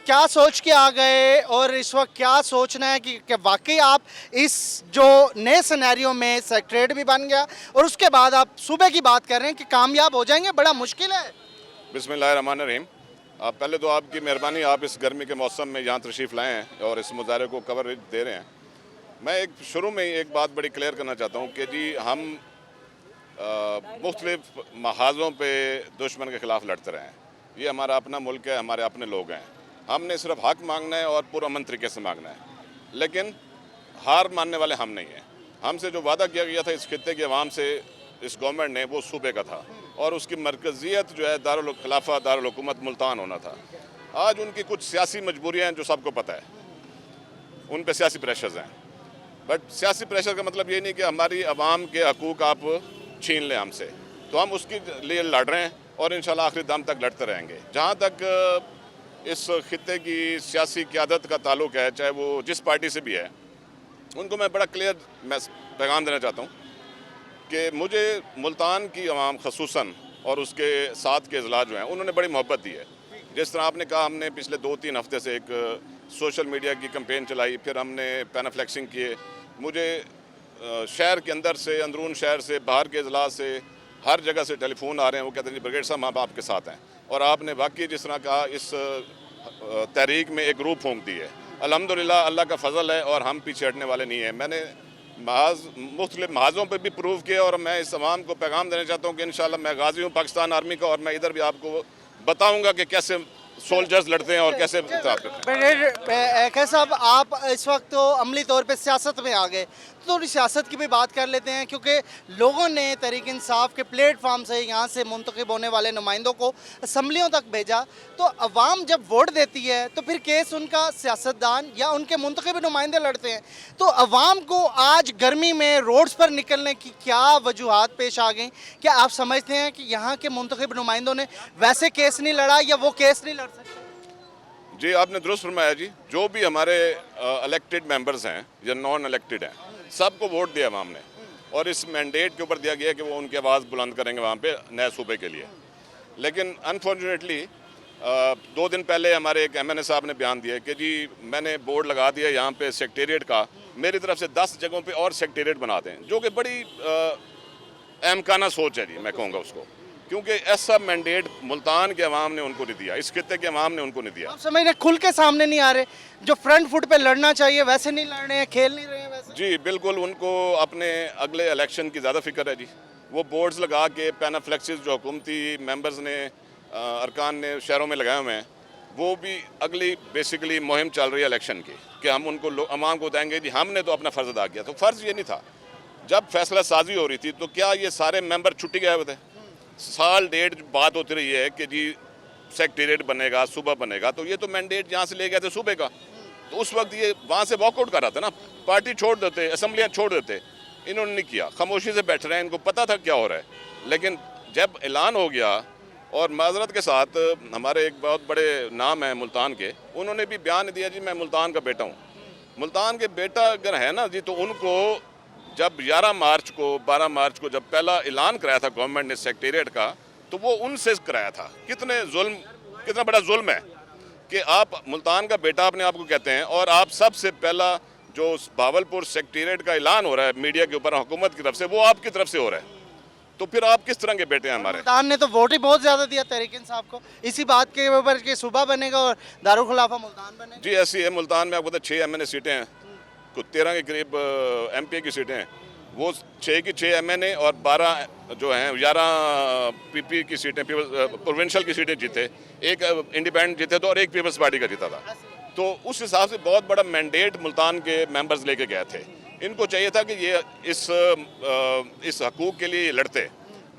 क्या सोच के आ गए और इस वक्त क्या सोचना है कि वाकई आप इस जो नए सिनेरियो में सेक्रेटरीट भी बन गया और उसके बाद आप सूबे की बात कर रहे हैं कि कामयाब हो जाएंगे? बड़ा मुश्किल है। बिस्मिल्लाहिर्रहमानिर्रहीम। पहले तो आपकी मेहरबानी, आप इस गर्मी के मौसम में यहाँ तशरीफ़ लाए हैं और इस मुजाहरे को कवरेज दे रहे हैं। मैं एक शुरू में ही एक बात बड़ी क्लियर करना चाहता हूँ कि जी हम मुख्तलिफ महाज़ों पे दुश्मन के ख़िलाफ़ लड़ते रहे हैं। ये हमारा अपना मुल्क है, हमारे अपने लोग हैं। हमने सिर्फ हक मांगना है और पुरअमन तरीके से मांगना है, लेकिन हार मानने वाले हम नहीं हैं। हमसे जो वादा किया गया था इस खित्ते की आवाम से इस गवर्नमेंट ने, वो सूबे का था और उसकी मरकज़ियत जो है दारुल खिलाफा दारुल हुकूमत मुल्तान होना था। आज उनकी कुछ सियासी मजबूरियाँ हैं जो सबको पता है, उन पे सियासी प्रेशर्स हैं। बट सियासी प्रेशर का मतलब ये नहीं कि हमारी आवाम के हकूक़ आप छीन लें हमसे, तो हम उसके लिए लड़ रहे हैं और इंशाल्लाह आखिरी दम तक लड़ते रहेंगे। जहाँ तक इस खित्ते की सियासी क़यादत का ताल्लुक़ है, चाहे वो जिस पार्टी से भी है, उनको मैं बड़ा क्लियर पैगाम देना चाहता हूँ कि मुझे मुल्तान की आवाम खसूसन और उसके साथ के अजला जो हैं उन्होंने बड़ी मोहब्बत दी है। जिस तरह आपने कहा, हमने पिछले 2-3 हफ्ते से एक सोशल मीडिया की कैंपेन चलाई, फिर हमने पैनाफ्लेक्सिंग किए। मुझे शहर के अंदर से, अंदरून शहर से, बाहर के अजला से, हर जगह से टेलीफोन आ रहे हैं। वो कहते हैं जी ब्रिगेड साहब हम आपके साथ हैं। और आपने वाकई जिस तरह कहा इस तहरीक में एक रूह फूंक दी है। अल्हम्दुलिल्लाह अल्लाह का फ़ज़ल है और हम पीछे हटने वाले नहीं हैं। मैंने मुख्तलिफ महाज़ों पर भी प्रूव किया और मैं इस तमाम को पैगाम देना चाहता हूँ कि इंशाल्लाह मैं गाज़ी हूँ पाकिस्तान आर्मी का और मैं इधर भी आपको बताऊँगा कि कैसे सोल्जर्स लड़ते हैं और कैसे कैसे साहब, आप इस वक्त तो अमली तौर पे सियासत में आ गए, तो थोड़ी सियासत की भी बात कर लेते हैं, क्योंकि लोगों ने तहरीक इंसाफ के प्लेटफॉर्म से यहाँ से मुंतखब होने वाले नुमाइंदों को असम्बलियों तक भेजा। तो अवाम जब वोट देती है तो फिर केस उनका सियासतदान या उनके मुंतखब नुमाइंदे लड़ते हैं। तो अवाम को आज गर्मी में रोड्स पर निकलने की क्या वजूहात पेश आ गई? क्या आप समझते हैं कि यहाँ के मुंतखब नुमाइंदों ने वैसे केस नहीं लड़ा या वो केस नहीं लड़ सकते? जी आपने दुरुस्त फरमाया जी। जो भी हमारे इलेक्टेड मेंबर्स हैं या नॉन इलेक्टेड हैं, सबको वोट दिया अवाम ने और इस मैंडेट के ऊपर दिया गया कि वो उनकी आवाज़ बुलंद करेंगे वहाँ पे नए सूबे के लिए। लेकिन अनफॉर्चुनेटली 2 दिन पहले हमारे एक MNA साहब ने बयान दिया कि जी मैंने बोर्ड लगा दिया यहाँ पे सेक्रेटेरिएट का, मेरी तरफ से 10 जगहों पे और सेक्रेटेरिएट बना दें, जो कि बड़ी अहमकाना सोच है जी, मैं कहूँगा उसको, क्योंकि ऐसा मैंडेट मुल्तान के अवाम ने उनको नहीं दिया, इस खित्ते के अवाम ने उनको नहीं दिया। आप समझ रहे खुल के सामने नहीं आ रहे, जो फ्रंट फुट पे लड़ना चाहिए वैसे नहीं लड़ रहे हैं, खेल नहीं रहे हैं वैसे। जी बिल्कुल, उनको अपने अगले इलेक्शन की ज़्यादा फिक्र है जी। वो बोर्ड्स लगा के पैनाफ्लेक्सिस जो हुकूमती मेंबर्स ने अरकान ने शहरों में लगाए हुए हैं, वो भी अगली बेसिकली मुहिम चल रही है इलेक्शन की कि हम उनको अवाम को बताएंगे जी हमने तो अपना फ़र्ज़ अदा किया। तो फ़र्ज़ ये नहीं था, जब फैसला साजी हो रही थी तो क्या ये सारे मेंबर छुट्टी गए हुए थे? साल डेढ़ बात होती रही है कि जी सेक्रेटेरिएट बनेगा, सूबा बनेगा, तो ये तो मैंडेट यहाँ से ले गए थे सूबे का, तो उस वक्त ये वहाँ से वॉकआउट कर रहा था ना, पार्टी छोड़ देते, असम्बलियाँ छोड़ देते। इन्होंने नहीं किया, खामोशी से बैठ रहे हैं, इनको पता था क्या हो रहा है। लेकिन जब ऐलान हो गया, और माजरत के साथ हमारे एक बहुत बड़े नाम हैं मुल्तान के, उन्होंने भी बयान दिया जी मैं मुल्तान का बेटा हूँ। मुल्तान के बेटा अगर है ना जी, तो उनको जब 11 मार्च को 12 मार्च को जब पहला ऐलान कराया था गवर्नमेंट ने सेक्रेटेरिएट का, तो वो उनसे कराया था। कितना बड़ा जुल्म है कि आप मुल्तान का बेटा अपने आप को कहते हैं, और आप सबसे पहला जो भावलपुर सेक्रेटेरिएट का ऐलान हो रहा है मीडिया के ऊपर हुकूमत की तरफ से, वो आपकी तरफ से हो रहा है। तो फिर आप किस तरह के बेटे हैं हमारे? मुल्तान ने तो वोट ही बहुत ज़्यादा दिया तहरीक इंसाफ को, इसी बात के ऊपर कि सूबा बनेगा और दारुल खिलाफा मुल्तान बनेगा। जी ऐसी है, मुल्तान में आपको पता 6 MNA सीटें हैं, कुछ 13 के करीब MPA की सीटें हैं, वो 6 की 6 MNA और 12 जो हैं 11 PP की सीटें, प्रोविंशियल की सीटें जीते, एक इंडिपेंडेंट जीते तो, और एक पीपल्स पार्टी का जीता था। तो उस हिसाब से बहुत बड़ा मैंडेट मुल्तान के मेंबर्स लेके गए थे। इनको चाहिए था कि ये इस हकूक़ के लिए लड़ते,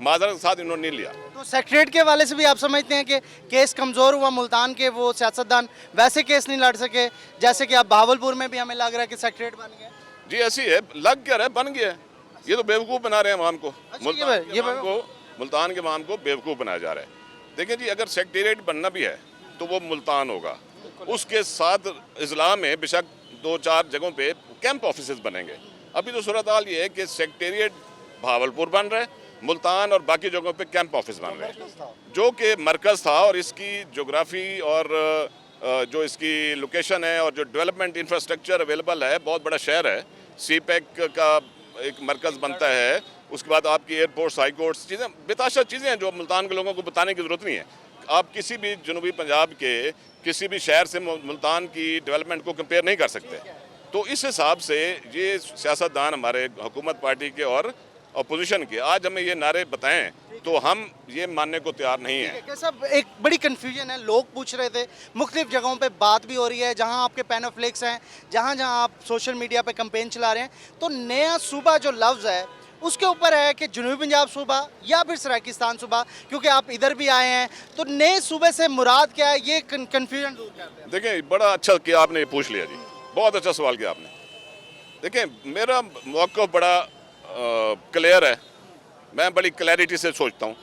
माजरत के साथ इन्होंने नहीं लिया। तो सेक्रेटेरिएट के वाले से भी आप समझते हैं कि केस कमज़ोर हुआ, मुल्तान के वो सियासतदान वैसे केस नहीं लड़ सके जैसे कि आप भावलपुर में भी हमें लग रहा है कि सेक्रेटेरिएट बन गया? जी ऐसी है, लग क्या रहा है, बन गया है। ये तो बेवकूफ़ बना रहे हैं अवाम को, मुल्तान के अवाम को बेवकूफ़ बनाया जा रहा है। देखिए जी, अगर सेक्रेटेरिएट बनना भी है तो वो मुल्तान होगा, उसके साथ इजला में बेशक 2-4 जगहों पे कैंप ऑफिसेज बनेंगे। अभी तो सूरत हाल ये है कि सेक्रेटेरिएट भावलपुर बन रहा है, मुल्तान और बाकी जगहों पे कैंप ऑफिस बन रहे हैं, जो कि मरकज़ था। और इसकी जोग्राफ़ी और जो इसकी लोकेशन है और जो डेवलपमेंट इंफ्रास्ट्रक्चर अवेलेबल है, बहुत बड़ा शहर है, CPEC का एक मरकज़ बनता है, उसके बाद आपकी एयरपोर्ट्स, हाई कोर्ट्स, चीज़ें बेताशा चीज़ें हैं जो मुल्तान के लोगों को बताने की ज़रूरत नहीं है। आप किसी भी जनूबी पंजाब के किसी भी शहर से मुल्तान की डेवलपमेंट को कंपेयर नहीं कर सकते। तो इस हिसाब से ये सियासतदान हमारे हुकूमत पार्टी के और अपोजिशन के आज हमें ये नारे बताएं तो हम ये मानने को तैयार नहीं हैं। सब एक बड़ी कन्फ्यूजन है, लोग पूछ रहे थे, मुख्तलिफ जगहों पे बात भी हो रही है, जहां आपके पैनोफ्लिक्स हैं, जहां जहां आप सोशल मीडिया पे कैंपेन चला रहे हैं, तो नया सूबा जो लफ्ज़ है उसके ऊपर है कि जनूबी पंजाब सूबा या फिर सराकिस्तान सूबा, क्योंकि आप इधर भी आए हैं, तो नए सूबे से मुराद क्या है, ये कन्फ्यूजन दूर करते हैं। देखिए बड़ा अच्छा किया आपने, ये पूछ लिया जी, बहुत अच्छा सवाल किया आपने। देखिए मेरा मौक़िफ़ बड़ा क्लियर है, मैं बड़ी क्लैरिटी से सोचता हूँ,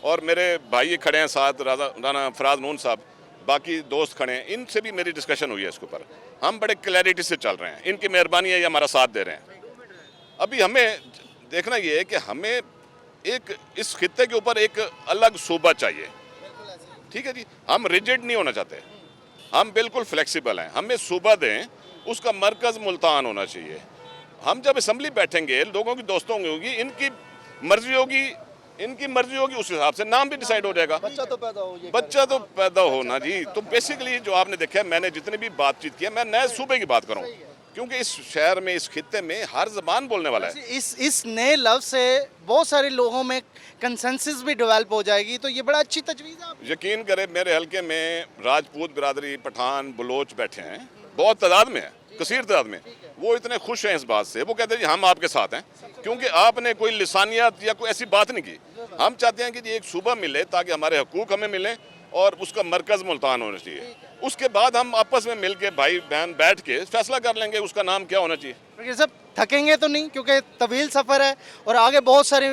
और मेरे भाई खड़े हैं साथ, राना फराज नून साहब, बाकी दोस्त खड़े हैं, इनसे भी मेरी डिस्कशन हुई है इसके ऊपर। हम बड़े क्लैरिटी से चल रहे हैं, इनकी मेहरबानी है, ये हमारा साथ दे रहे हैं। अभी हमें देखना ये है कि हमें एक इस खित्ते के ऊपर एक अलग सूबा चाहिए, ठीक है जी। हम रिजिड नहीं होना चाहते, हम बिल्कुल फ्लेक्सिबल हैं। हमें सूबा दें, उसका मरकज़ मुल्तान होना चाहिए। हम जब असम्बली बैठेंगे, लोगों की दोस्तों की होगी, इनकी मर्जी होगी, उस हिसाब से नाम भी डिसाइड हो जाएगा। बच्चा तो पैदा होना जी। तो बेसिकली जो आपने देखा है, मैंने जितनी भी बातचीत की है, मैं नए सूबे की बात करूँ, क्योंकि इस शहर में, इस खित्ते में हर ज़बान बोलने वाला है। इस नए लफ्ज़ से बहुत सारे लोगों में कंसेंसस भी डेवलप हो जाएगी, तो ये बड़ा अच्छी तजवीज़ है। यकीन करें, मेरे हल्के में राजपूत बिरादरी, पठान, बलोच बैठे हैं, बहुत तादाद में है, कसीर तादाद में। वो इतने खुश हैं इस बात से, वो कहते हैं जी हम आपके साथ हैं, क्योंकि आपने कोई लिसानियत या कोई ऐसी बात नहीं की। हम चाहते हैं कि जी एक सूबा मिले ताकि हमारे हकूक़ हमें मिलें, और उसका मरकज़ मुल्तान होना चाहिए। उसके बाद हम आपस में मिल के भाई बहन बैठ के फैसला कर लेंगे उसका नाम क्या होना चाहिए। सब थकेंगे तो नहीं, क्योंकि तवील सफ़र है और आगे बहुत सारी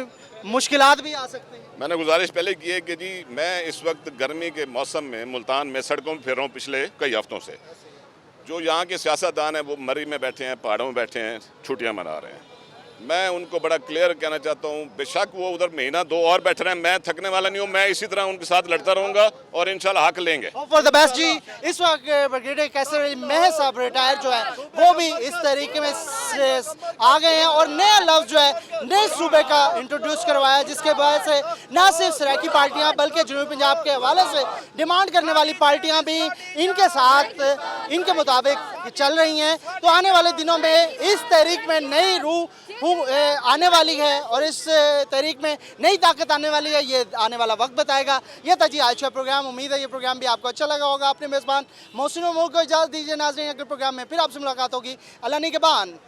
मुश्किलात भी आ सकती हैं। मैंने गुजारिश पहले की है कि जी मैं इस वक्त गर्मी के मौसम में मुल्तान में सड़कों में फिर रहा हूँ पिछले कई हफ्तों से। जो यहाँ के सियासतदान हैं वो मरी में बैठे हैं, पहाड़ों में बैठे हैं, छुट्टियाँ मना रहे हैं। मैं उनको बड़ा क्लियर कहना चाहता हूँ, बेशक वो उधर महीना 2 और बैठ रहे हैं, मैं थकने वाला नहीं हूँ, मैं इसी तरह उनके साथ लड़ता रहूँगा और इंशाल्लाह हक लेंगे। फॉर द बेस्ट जी। इस वक्त ब्रिगेडियर कैसर अली महर साहब रिटायर जो है वो भी इस तरीके में आ गए हैं और नया लफ्ज़ जो है नए सूबे का इंट्रोड्यूस करवाया, जिसके वजह से न सिर्फ सराकी पार्टियाँ बल्कि जनूबी पंजाब के हवाले से डिमांड करने वाली पार्टियाँ भी इनके साथ, इनके मुताबिक चल रही हैं। तो आने वाले दिनों में इस तहरीक में नई रूह आने वाली है और इस तहरीक में नई ताकत आने वाली है, ये आने वाला वक्त बताएगा। ये था जी आज का प्रोग्राम। उम्मीद है ये प्रोग्राम भी आपको अच्छा लगा होगा। अपने मेज़बान मोहसिन उमर को इजाज़त दीजिए नाज़रीन, अगले प्रोग्राम में फिर आपसे मुलाकात होगी। अल्लाह निगहबान।